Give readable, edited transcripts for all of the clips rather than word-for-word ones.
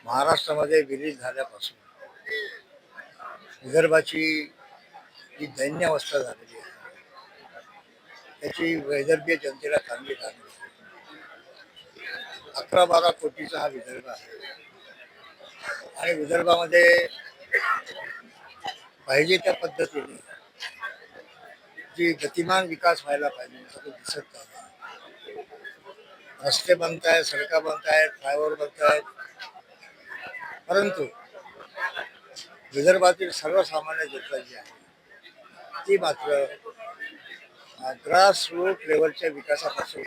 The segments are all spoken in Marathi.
महाराष्ट्रामध्ये विलीन झाल्यापासून विदर्भाची जी दैन्य अवस्था झालेली आहे त्याची वैदर्भीय जनतेला चांगली लागली. 11-12 कोटीचा हा विदर्भ आहे आणि विदर्भामध्ये पाहिजे त्या पद्धतीने जी गतिमान विकास व्हायला पाहिजे तो दिसत नाही. रस्ते बनतायत, सडका बनतायत, फ्लायओव्हर बनतायत, परंतु विदर्भातील सर्वसामान्य जनता जी आहे ती मात्र ग्रास रूट लेवलच्या विकासापासून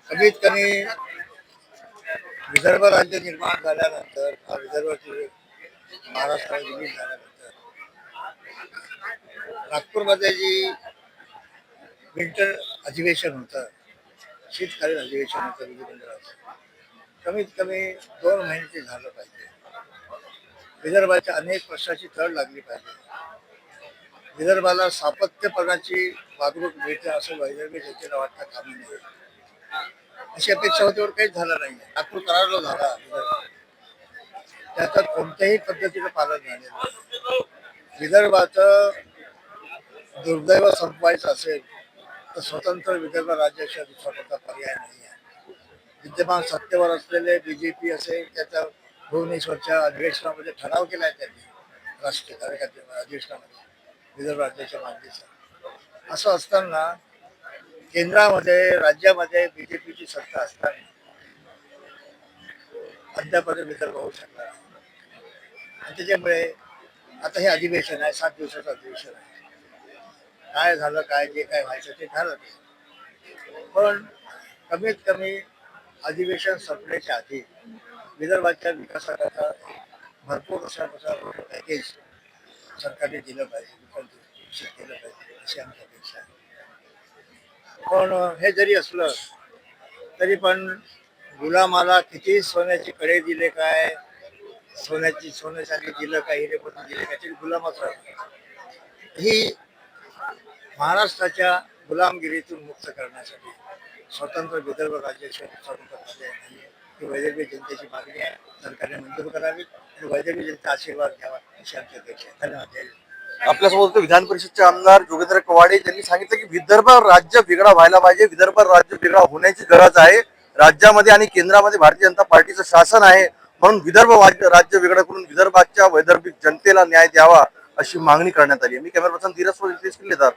कमीत कमी विदर्भ राज्य निर्माण झाल्यानंतर विदर्भातील महाराष्ट्र विलीन झाल्यानंतर नागपूरमध्ये जी विंटर अधिवेशन होतं, शीतकालीन अधिवेशन होतं विधिमंडळाचं, कमीत कमी 2 महिने ते झालं पाहिजे. विदर्भाच्या अनेक प्रश्नाची तड लागली पाहिजे. विदर्भाला सातत्यपणाची वागणूक मिळते असं वैदर्भी जनतेला वाटतं कामा नये. अशी अपेक्षा होतीवर काहीच झालं नाही. नागपूर करारला झाला, त्याचं कोणत्याही पद्धतीचं पालन झालेलं नाही. विदर्भाचं दुर्दैव संपवायचं असेल तर स्वतंत्र विदर्भ राज्याशिवाय दुसरा कोणता पर्याय नाही आहे. विद्यमान सत्तेवर असलेले बीजेपी असेल त्याच्या भुवनेश्वरच्या अधिवेशनामध्ये ठराव केला आहे त्यांनी राष्ट्रीय कार्यकर्ते अधिवेशनामध्ये विदर्भ राज्याच्या मागणीचा. असं असताना केंद्रामध्ये राज्यामध्ये बीजेपीची सत्ता असताना अद्यापर्यंत विदर्भ होऊ शकला नाही. आणि त्याच्यामुळे आता हे अधिवेशन आहे, 7 दिवसाचं अधिवेशन आहे. काय झालं, काय जे काय व्हायचं ते झालं ते, पण कमीत कमी अधिवेशन संपण्याच्या आधी विदर्भाच्या विकासाकरता भरपूर अशा पॅकेज सरकारने दिलं पाहिजे, विकसित केलं पाहिजे अशी आमची अपेक्षा आहे. पण हे जरी असलं तरी पण गुलामाला किती सोन्याची कडे दिले काय, सोन्यासाठी दिलं काय, हिरेपती दिले काय, तरी गुलामच राहतो. ही महाराष्ट्राच्या गुलामगिरीतून मुक्त करण्यासाठी स्वतंत्र विदर्भ राज्याशिवाय स्वतंत्र पर्याय नाही आहे. ही वैदर्भी जनतेची मागणी आहे. सरकारने मंजूर करावी आणि वैदर्भी जनता आशीर्वाद घ्यावा अशी आमची अपेक्षा आहे. धन्यवाद. आपल्यासोबत विधान परिषदचे आमदार जोगेंद्र कवाडे यांनी सांगितलं की विदर्भ राज्य वेगळा व्हायला पाहिजे, विदर्भ राज्य वेगळा होण्याची गरज आहे. राज्यामध्ये आणि केंद्रामध्ये भारतीय जनता पार्टीचं शासन आहे, म्हणून विदर्भ राज्य वेगळं करून विदर्भाच्या वैदर्भिक जनतेला न्याय द्यावा अशी मागणी करण्यात आली. मी कॅमेरा पर्सन धीरज किल्लेदार,